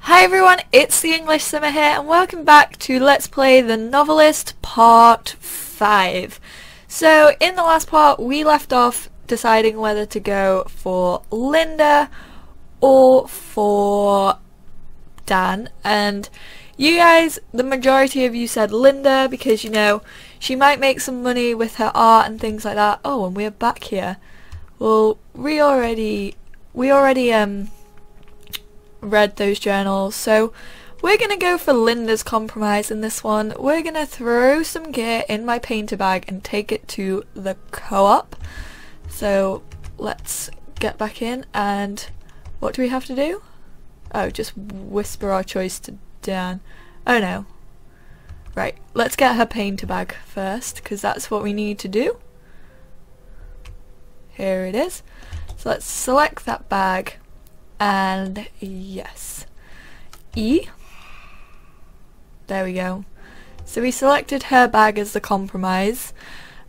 Hi everyone, it's the EnglishSimmer here and welcome back to Let's Play the Novelist Part 5. So in the last part we left off deciding whether to go for Linda or for Dan, and you guys, the majority of you said Linda because you know she might make some money with her art and things like that. Oh, and we're back here. Well, we already read those journals, so we're gonna go for Linda's compromise in this one. We're gonna throw some gear in my painter bag and take it to the co-op. So let's get back in, and what do we have to do? Oh, just whisper our choice to Dan. Oh no. Right, let's get her painter bag first, because that's what we need to do. Here it is. So let's select that bag. And yes, E. There we go. So we selected her bag as the compromise.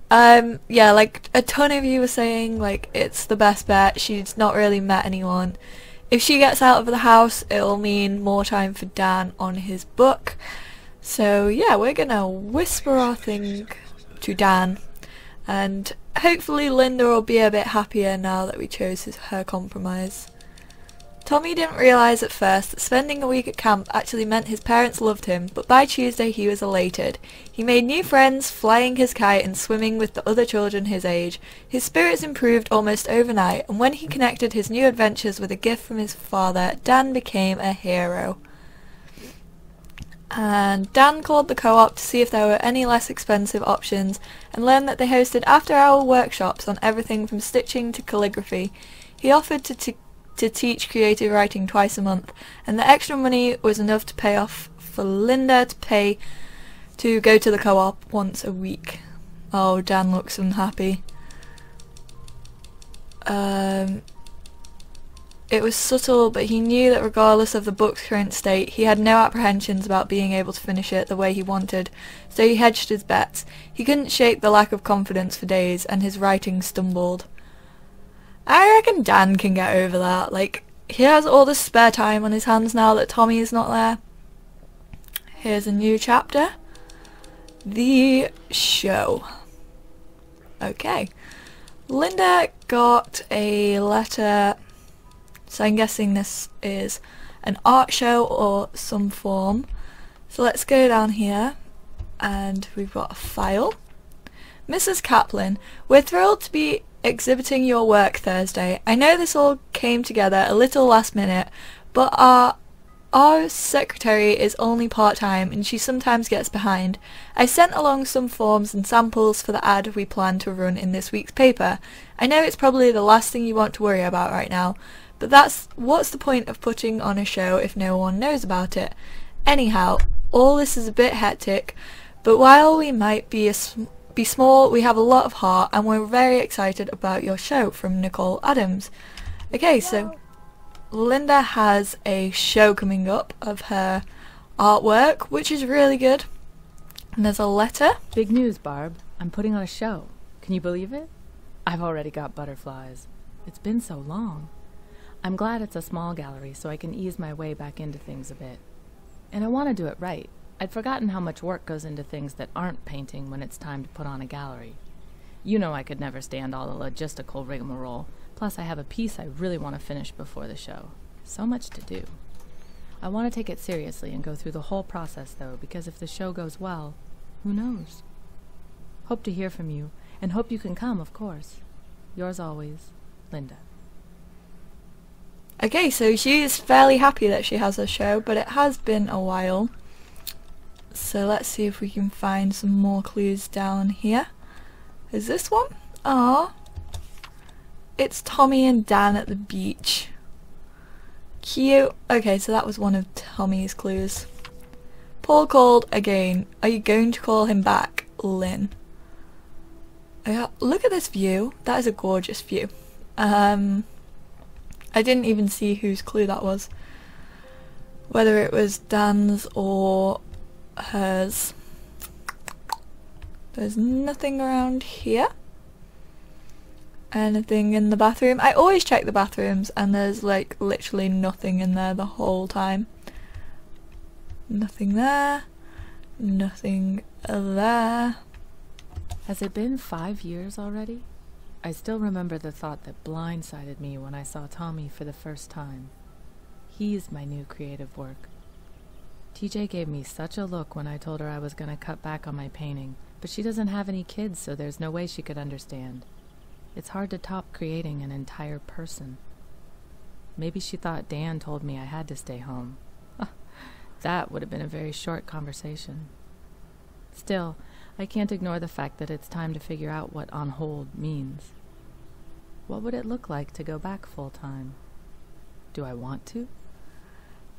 Yeah, like a ton of you were saying, like it's the best bet. She's not really met anyone. If she gets out of the house, it'll mean more time for Dan on his book. So yeah, we're gonna whisper our thing to Dan, and hopefully Linda will be a bit happier now that we chose her compromise. Tommy didn't realise at first that spending a week at camp actually meant his parents loved him, but by Tuesday he was elated. He made new friends, flying his kite and swimming with the other children his age. His spirits improved almost overnight, and when he connected his new adventures with a gift from his father, Dan became a hero. And Dan called the co-op to see if there were any less expensive options, and learned that they hosted after-hour workshops on everything from stitching to calligraphy. He offered to teach creative writing twice a month, and the extra money was enough to pay off for Linda to go to the co-op once a week. Oh, Dan looks unhappy. It was subtle, but he knew that regardless of the book's current state, he had no apprehensions about being able to finish it the way he wanted, so he hedged his bets. He couldn't shake the lack of confidence for days, and his writing stumbled. I reckon Dan can get over that. Like, he has all this spare time on his hands now that Tommy is not there. Here's a new chapter. The show. Okay. Linda got a letter, so I'm guessing this is an art show or some form. So let's go down here, and we've got a file. Mrs. Kaplan, we're thrilled to be exhibiting your work Thursday. I know this all came together a little last minute, but our secretary is only part-time and she sometimes gets behind. I sent along some forms and samples for the ad we plan to run in this week's paper. I know it's probably the last thing you want to worry about right now, but what's the point of putting on a show if no one knows about it? Anyhow, all this is a bit hectic, but while we might be small, we have a lot of heart, and we're very excited about your show. From Nicole Adams. Okay, so Linda has a show coming up of her artwork, which is really good. And there's a letter. Big news, Barb. I'm putting on a show. Can you believe it? I've already got butterflies. It's been so long. I'm glad it's a small gallery so I can ease my way back into things a bit. And I want to do it right. I'd forgotten how much work goes into things that aren't painting when it's time to put on a gallery. You know I could never stand all the logistical rigmarole, plus I have a piece I really want to finish before the show. So much to do. I want to take it seriously and go through the whole process though, because if the show goes well, who knows? Hope to hear from you, and hope you can come, of course. Yours always, Linda. Okay, so she is fairly happy that she has a show, but it has been a while. So let's see if we can find some more clues down here. Is this one? Ah, it's Tommy and Dan at the beach. Cute. Okay, so that was one of Tommy's clues. Paul called again. Are you going to call him back, Lynn? Look at this view. That is a gorgeous view. I didn't even see whose clue that was. Whether it was Dan's or hers. There's nothing around here. Anything in the bathroom? I always check the bathrooms and there's like literally nothing in there the whole time. Nothing there. Nothing there. Has it been 5 years already? I still remember the thought that blindsided me when I saw Tommy for the first time. He's my new creative work. TJ gave me such a look when I told her I was going to cut back on my painting, but she doesn't have any kids, so there's no way she could understand. It's hard to top creating an entire person. Maybe she thought Dan told me I had to stay home. That would have been a very short conversation. Still, I can't ignore the fact that it's time to figure out what on hold means. What would it look like to go back full-time? Do I want to?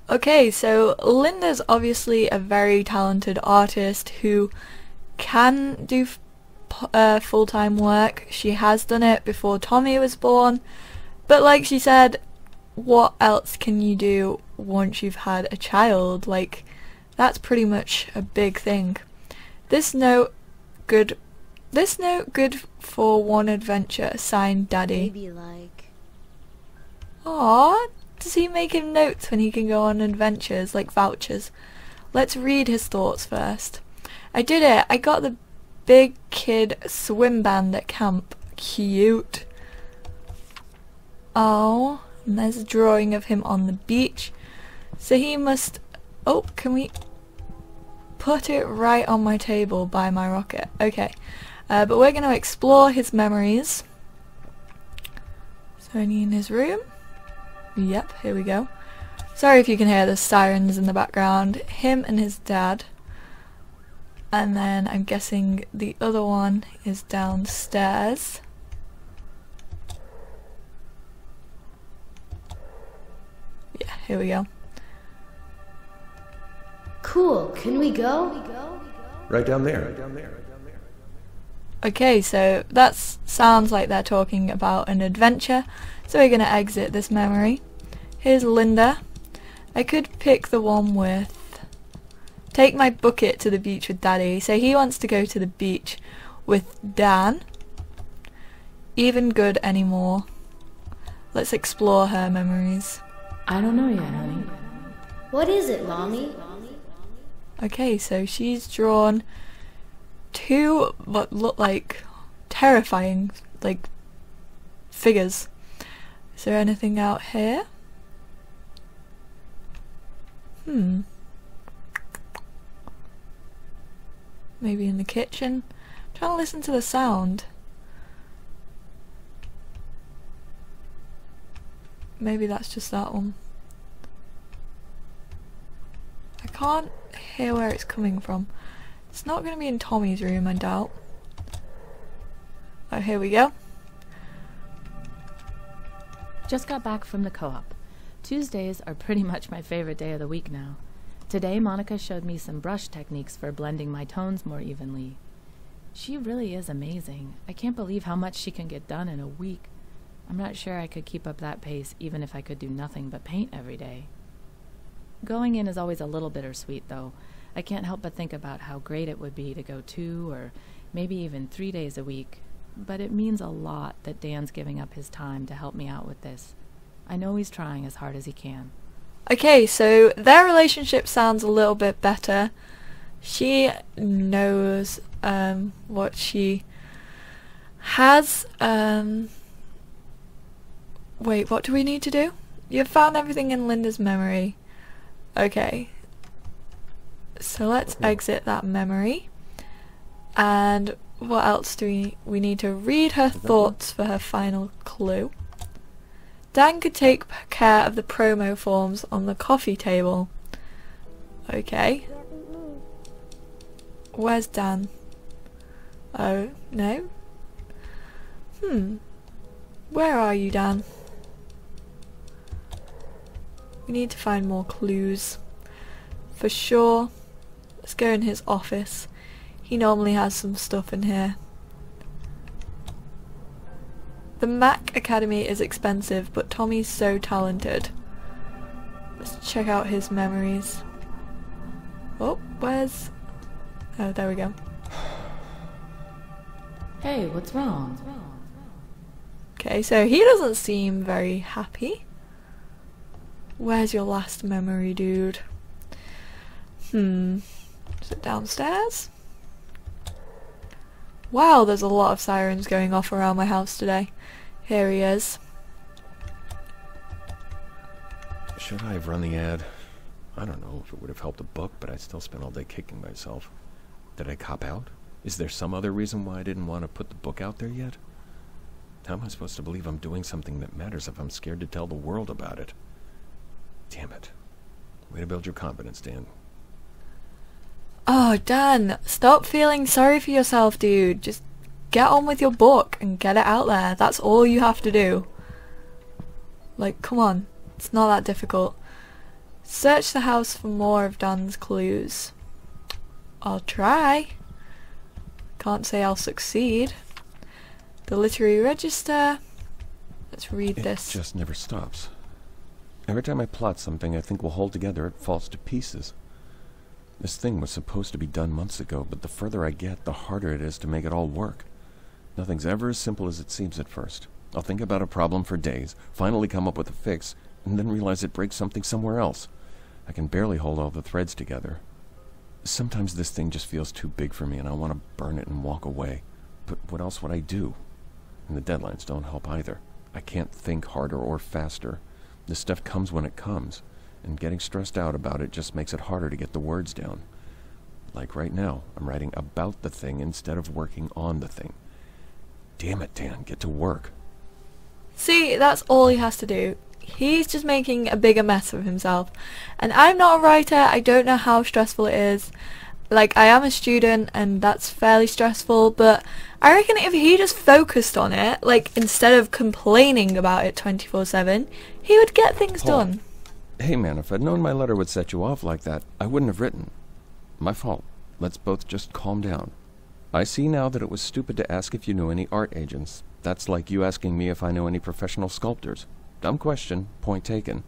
Okay, so Linda's obviously a very talented artist who can do full-time work. She has done it before Tommy was born, but like she said, what else can you do once you've had a child? Like, that's pretty much a big thing. This note good for one adventure, signed Daddy. Maybe like... Aww, does he make him notes when he can go on adventures, like vouchers? Let's read his thoughts first. I did it! I got the big kid swim band at camp. Cute. Oh, and there's a drawing of him on the beach. So he must... Oh, can we put it right on my table by my rocket? Okay. But we're going to explore his memories. So only in his room. Yep, here we go. Sorry if you can hear the sirens in the background. Him and his dad. And then I'm guessing the other one is downstairs. Yeah, here we go. Cool, can we go? Right down there. Okay, so that sounds like they're talking about an adventure, so we're going to exit this memory. Here's Linda. I could pick the one with take my bucket to the beach with Daddy. So he wants to go to the beach with Dan. Even good anymore. Let's explore her memories. I don't know yet, honey. What is it, Mommy? Okay, so she's drawn two what look like terrifying, like, figures. Is there anything out here? Maybe in the kitchen? I'm trying to listen to the sound. Maybe that's just that one. I can't hear where it's coming from. It's not going to be in Tommy's room, I doubt. Oh, here we go. Just got back from the co-op. Tuesdays are pretty much my favorite day of the week now. Today, Monica showed me some brush techniques for blending my tones more evenly. She really is amazing. I can't believe how much she can get done in a week. I'm not sure I could keep up that pace even if I could do nothing but paint every day. Going in is always a little bittersweet, though. I can't help but think about how great it would be to go 2 or maybe even 3 days a week. But it means a lot that Dan's giving up his time to help me out with this. I know he's trying as hard as he can. Okay, so their relationship sounds a little bit better. She knows what she has. Wait, what do we need to do? You've found everything in Linda's memory. Okay. So let's exit that memory. And what else do we need to read her thoughts for her final clue. Dan could take care of the promo forms on the coffee table. Okay. Where's Dan? Oh, no? Where are you, Dan? We need to find more clues. For sure. Let's go in his office. He normally has some stuff in here. The Mac Academy is expensive, but Tommy's so talented. Let's check out his memories. Oh, where's... Oh, there we go. Hey, what's wrong? Okay, so he doesn't seem very happy. Where's your last memory, dude? Is it downstairs? Wow, there's a lot of sirens going off around my house today. Here he is. Should I have run the ad? I don't know if it would have helped a book, but I'd still spend all day kicking myself. Did I cop out? Is there some other reason why I didn't want to put the book out there yet? How am I supposed to believe I'm doing something that matters if I'm scared to tell the world about it? Damn it. Way to build your confidence, Dan. Oh, Dan, stop feeling sorry for yourself, dude. Just get on with your book and get it out there. That's all you have to do. Like, come on. It's not that difficult. Search the house for more of Dan's clues. I'll try. Can't say I'll succeed. The literary register. Let's read this. It just never stops. Every time I plot something I think will hold together, it falls to pieces. This thing was supposed to be done months ago, but the further I get, the harder it is to make it all work. Nothing's ever as simple as it seems at first. I'll think about a problem for days, finally come up with a fix, and then realize it breaks something somewhere else. I can barely hold all the threads together. Sometimes this thing just feels too big for me and I want to burn it and walk away. But what else would I do? And the deadlines don't help either. I can't think harder or faster. This stuff comes when it comes, and getting stressed out about it just makes it harder to get the words down. Like right now, I'm writing about the thing instead of working on the thing. Damn it, Dan, get to work. See, that's all he has to do. He's just making a bigger mess of himself. And I'm not a writer, I don't know how stressful it is. Like, I am a student and that's fairly stressful, but I reckon if he just focused on it, like, instead of complaining about it 24/7, he would get things Paul. done. Hey man, if I'd known my letter would set you off like that, I wouldn't have written. My fault. Let's both just calm down. I see now that it was stupid to ask if you knew any art agents. That's like you asking me if I know any professional sculptors. Dumb question, point taken.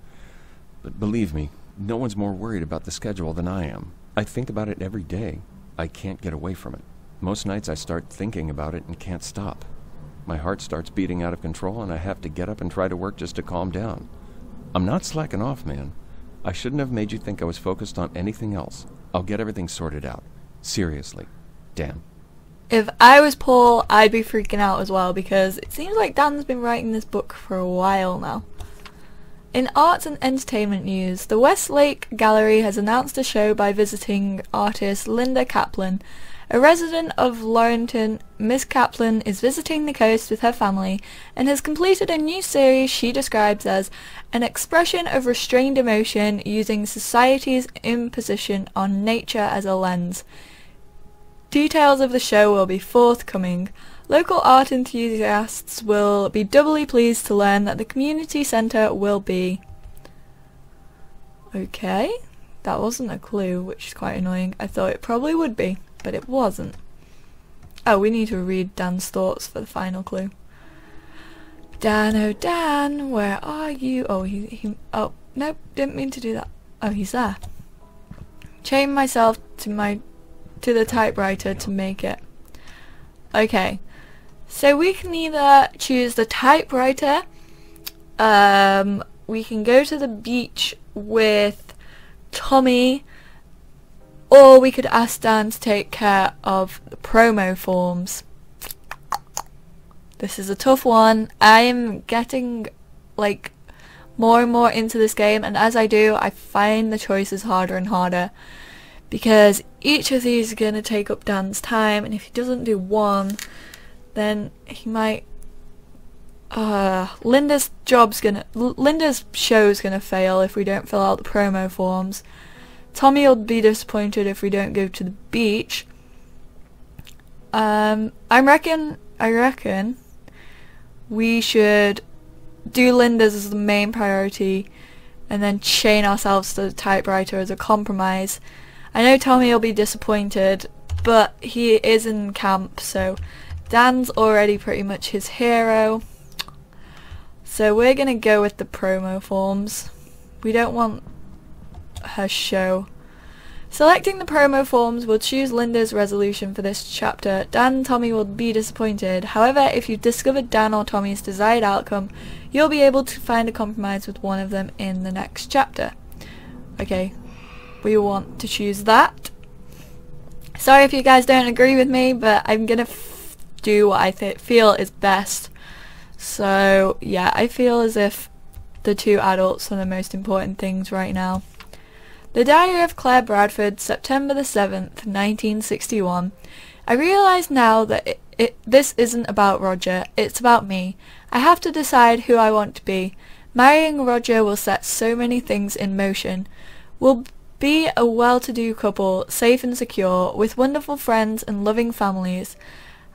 But believe me, no one's more worried about the schedule than I am. I think about it every day. I can't get away from it. Most nights I start thinking about it and can't stop. My heart starts beating out of control and I have to get up and try to work just to calm down. I'm not slacking off, man. I shouldn't have made you think I was focused on anything else. I'll get everything sorted out. Seriously. Dan. If I was Paul, I'd be freaking out as well, because it seems like Dan's been writing this book for a while now. In arts and entertainment news, the Westlake Gallery has announced a show by visiting artist Linda Kaplan. A resident of Laurenton, Miss Kaplan is visiting the coast with her family and has completed a new series she describes as an expression of restrained emotion using society's imposition on nature as a lens. Details of the show will be forthcoming. Local art enthusiasts will be doubly pleased to learn that the community centre will be... Okay, that wasn't a clue, which is quite annoying. I thought it probably would be, but it wasn't. Oh, we need to read Dan's thoughts for the final clue. Dan, oh Dan, where are you? Oh, oh, nope, didn't mean to do that. Oh, he's there. Chain myself to the typewriter to make it. Okay, so we can either choose the typewriter, we can go to the beach with Tommy, or we could ask Dan to take care of the promo forms. This is a tough one. I am getting like more and more into this game, and as I do, I find the choices harder and harder, because each of these are going to take up Dan's time, and if he doesn't do one, then he might... Linda's show's gonna fail if we don't fill out the promo forms. Tommy will be disappointed if we don't go to the beach. I reckon we should do Linda's as the main priority and then chain ourselves to the typewriter as a compromise. I know Tommy will be disappointed, but he is in camp, so Dan's already pretty much his hero. So we're gonna go with the promo forms. We don't want her show. Selecting the promo forms will choose Linda's resolution for this chapter. Dan and Tommy will be disappointed. However, if you've discovered Dan or Tommy's desired outcome, you'll be able to find a compromise with one of them in the next chapter. Okay, we want to choose that. Sorry if you guys don't agree with me, but I'm gonna do what I feel is best. So yeah, I feel as if the two adults are the most important things right now. The Diary of Claire Bradford, September the 7th, 1961. I realise now that this isn't about Roger, it's about me. I have to decide who I want to be. Marrying Roger will set so many things in motion. We'll be a well-to-do couple, safe and secure, with wonderful friends and loving families.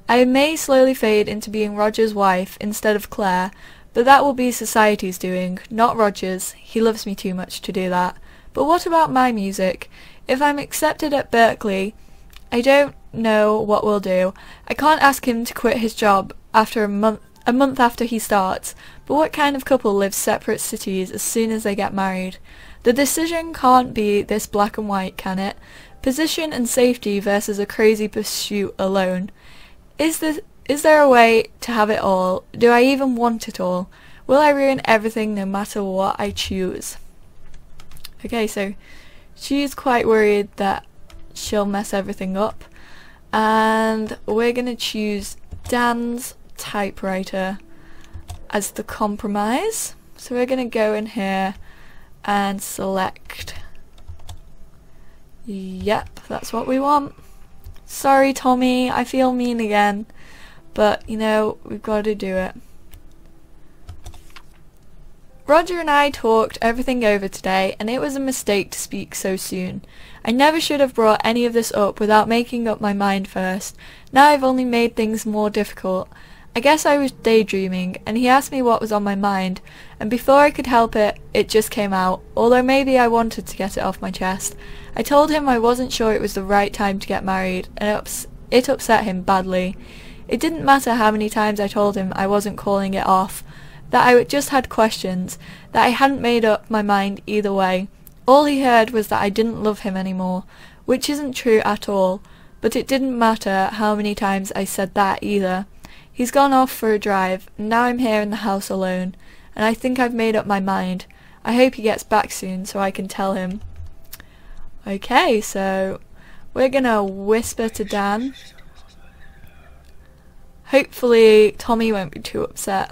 I may slowly fade into being Roger's wife instead of Claire, but that will be society's doing, not Roger's. He loves me too much to do that. But what about my music? If I'm accepted at Berkeley, I don't know what we'll do. I can't ask him to quit his job after a month after he starts, but what kind of couple lives separate cities as soon as they get married? The decision can't be this black and white, can it? Position and safety versus a crazy pursuit alone. Is there a way to have it all? Do I even want it all? Will I ruin everything no matter what I choose? Okay, so she's quite worried that she'll mess everything up, and we're gonna choose Dan's typewriter as the compromise. So we're gonna go in here and select, yep, that's what we want. Sorry Tommy, I feel mean again, but you know, we've got to do it. Roger and I talked everything over today, and it was a mistake to speak so soon. I never should have brought any of this up without making up my mind first. Now I've only made things more difficult. I guess I was daydreaming, and he asked me what was on my mind, and before I could help it, it just came out, although maybe I wanted to get it off my chest. I told him I wasn't sure it was the right time to get married, and it upset him badly. It didn't matter how many times I told him I wasn't calling it off, that I just had questions, that I hadn't made up my mind either way. All he heard was that I didn't love him anymore, which isn't true at all, but it didn't matter how many times I said that either. He's gone off for a drive, and now I'm here in the house alone, and I think I've made up my mind. I hope he gets back soon so I can tell him. Okay, so we're gonna whisper to Dan. Hopefully Tommy won't be too upset.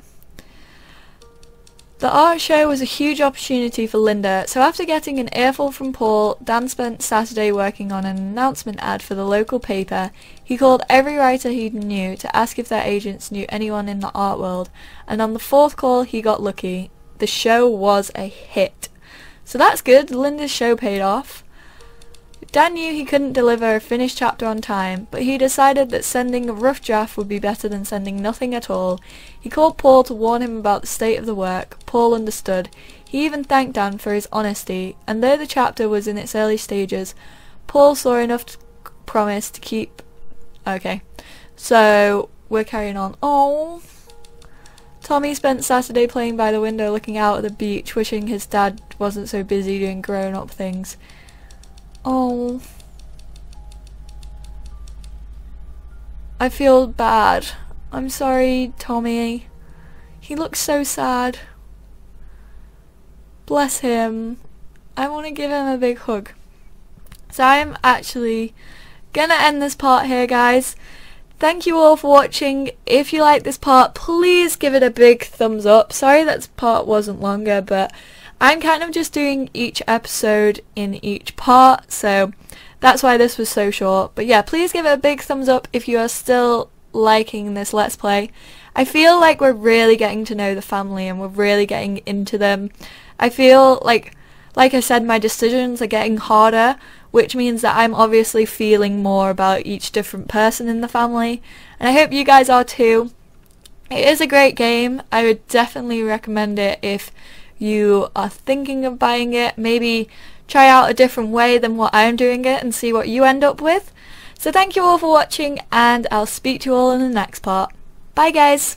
The art show was a huge opportunity for Linda, so after getting an earful from Paul, Dan spent Saturday working on an announcement ad for the local paper. He called every writer he knew to ask if their agents knew anyone in the art world, and on the fourth call he got lucky. The show was a hit. So that's good, Linda's show paid off. Dan knew he couldn't deliver a finished chapter on time, but he decided that sending a rough draft would be better than sending nothing at all. He called Paul to warn him about the state of the work. Paul understood. He even thanked Dan for his honesty, and though the chapter was in its early stages, Paul saw enough to promise to keep... Okay, so we're carrying on. Oh, Tommy spent Saturday playing by the window looking out at the beach, wishing his dad wasn't so busy doing grown-up things. Oh, I feel bad. I'm sorry, Tommy. He looks so sad. Bless him. I want to give him a big hug. So I'm actually gonna end this part here, guys. Thank you all for watching. If you like this part, please give it a big thumbs up. Sorry that this part wasn't longer, but I'm kind of just doing each episode in each part, so that's why this was so short. But yeah, please give it a big thumbs up if you are still liking this Let's Play. I feel like we're really getting to know the family and we're really getting into them. I feel like I said, my decisions are getting harder, which means that I'm obviously feeling more about each different person in the family, and I hope you guys are too. It is a great game. I would definitely recommend it if you are thinking of buying it. Maybe try out a different way than what I'm doing it and see what you end up with. So thank you all for watching, and I'll speak to you all in the next part. Bye guys!